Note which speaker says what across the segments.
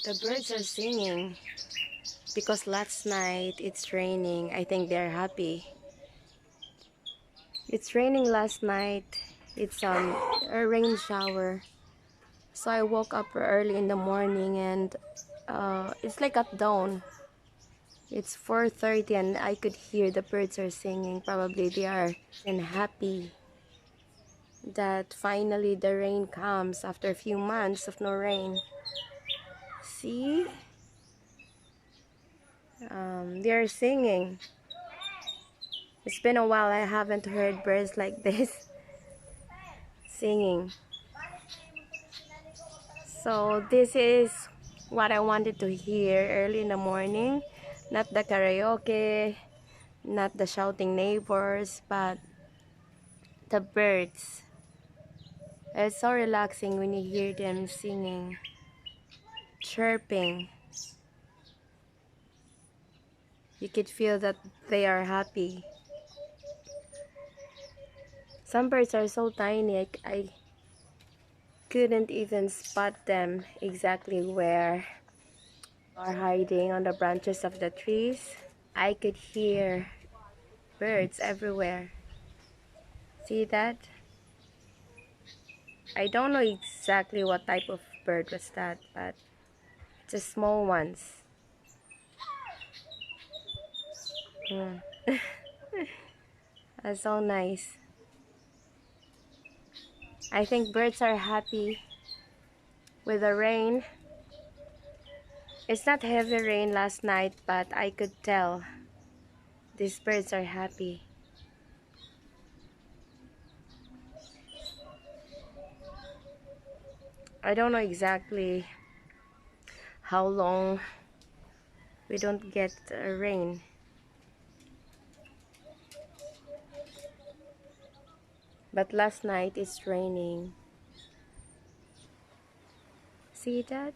Speaker 1: The birds are singing because last night it's raining. I think they're happy. It's raining last night. It's a rain shower. So I woke up early in the morning and it's like at dawn. It's 4:30 and I could hear the birds are singing. Probably they are and happy that finally the rain comes after a few months of no rain. See? They are singing. It's been a while I haven't heard birds like this singing. So this is what I wanted to hear early in the morning. Not the karaoke, not the shouting neighbors, but the birds. It's so relaxing when you hear them singing, chirping. You could feel that they are happy. Some birds are so tiny, I couldn't even spot them exactly where they are hiding on the branches of the trees. I could hear birds everywhere. See that? I don't know exactly what type of bird was that, but just small ones. Mm. That's so nice. I think birds are happy with the rain. It's not heavy rain last night, but I could tell these birds are happy. I don't know exactly how long we don't get rain. But last night it's raining. See that?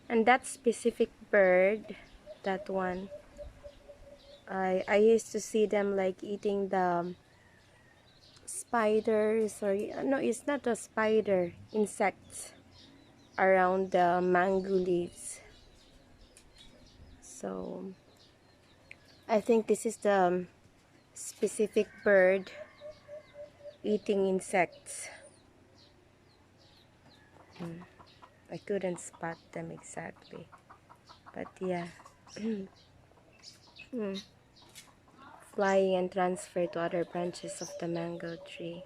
Speaker 1: And that specific bird, that one, I used to see them like eating the spiders, or no, it's not a spider, insects around the mango leaves. So I think this is the specific bird eating insects. I couldn't spot them exactly, but yeah. Flying and transfer to other branches of the mango tree.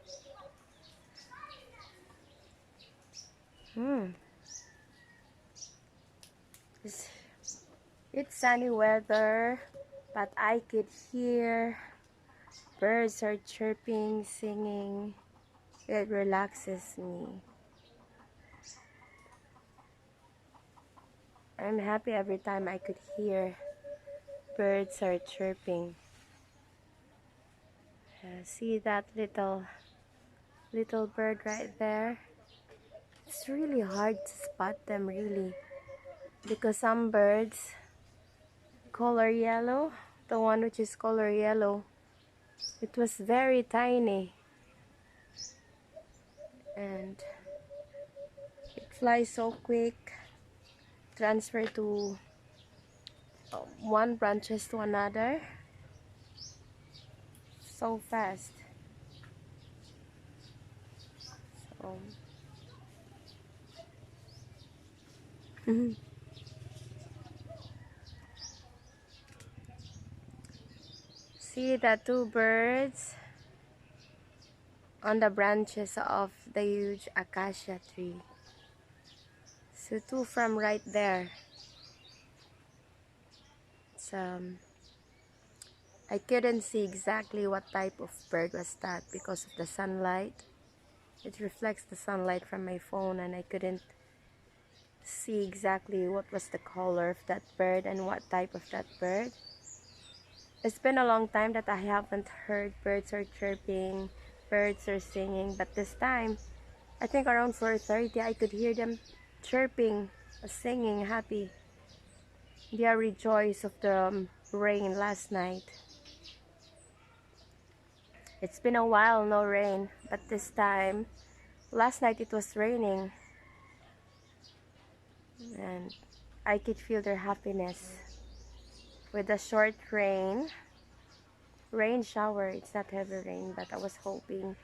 Speaker 1: It's, it's sunny weather, but I could hear birds are chirping, singing. It relaxes me. I'm happy every time I could hear birds are chirping. See that little bird right there? It's really hard to spot them really, because some birds color yellow, the one which is color yellow, it was very tiny and it flies so quick, transfer to one branches to another so fast. So see the two birds on the branches of the huge acacia tree. So two from right there. It's, I couldn't see exactly what type of bird was that because of the sunlight. It reflects the sunlight from my phone and I couldn't see exactly what was the color of that bird and what type of that bird. It's been a long time that I haven't heard birds are chirping, birds are singing, but this time, I think around 4:30, I could hear them chirping, singing, happy. They are rejoiced of the rain last night. It's been a while, no rain, but this time, last night it was raining. And I could feel their happiness with the short rain shower. It's not heavy rain, but I was hoping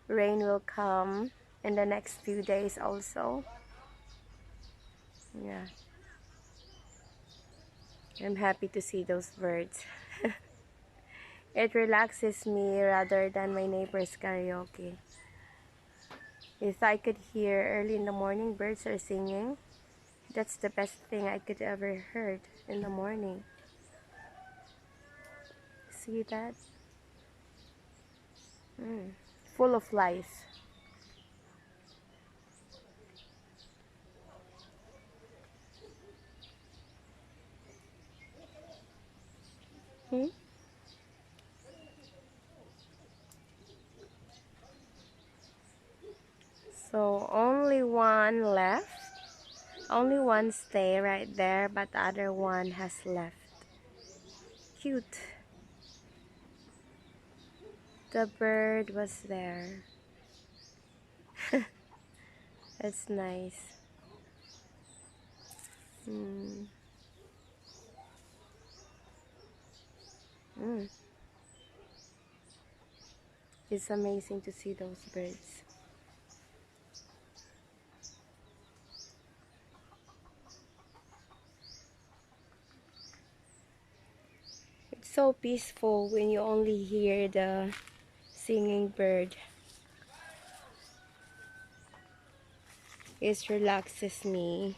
Speaker 1: rain will come in the next few days also. Yeah, I'm happy to see those birds. It relaxes me rather than my neighbor's karaoke. If I could hear early in the morning birds are singing, that's the best thing I could ever heard in the morning. See that? Full of life. Hmm? So only one left. Only one stay right there, but the other one has left. Cute. The bird was there. That's nice. Mm. Mm. It's amazing to see those birds. It's so peaceful when you only hear the singing bird. It relaxes me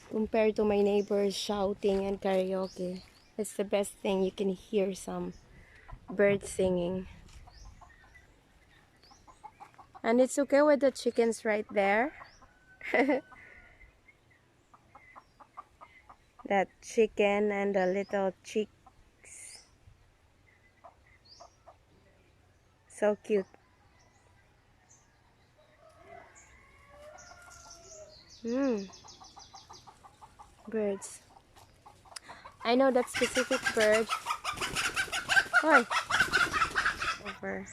Speaker 1: compared to my neighbors shouting and karaoke. It's the best thing, you can hear some birds singing. And it's okay with the chickens right there. That chicken and the little chicks. So cute. Birds. I know that specific bird. Hi. Over.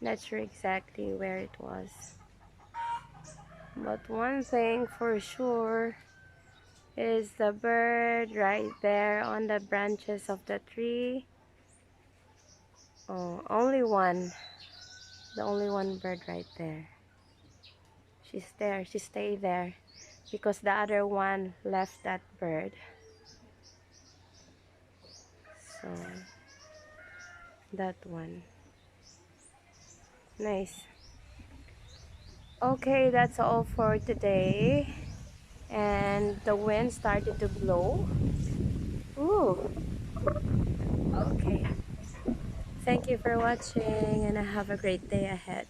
Speaker 1: Not sure exactly where it was. But one thing for sure is the bird right there on the branches of the tree. Oh, only one. The only one bird right there. She's there. She stayed there because the other one left that bird. So that one. Nice. Okay, that's all for today. And the wind started to blow. Ooh. Okay. Thank you for watching and have a great day ahead.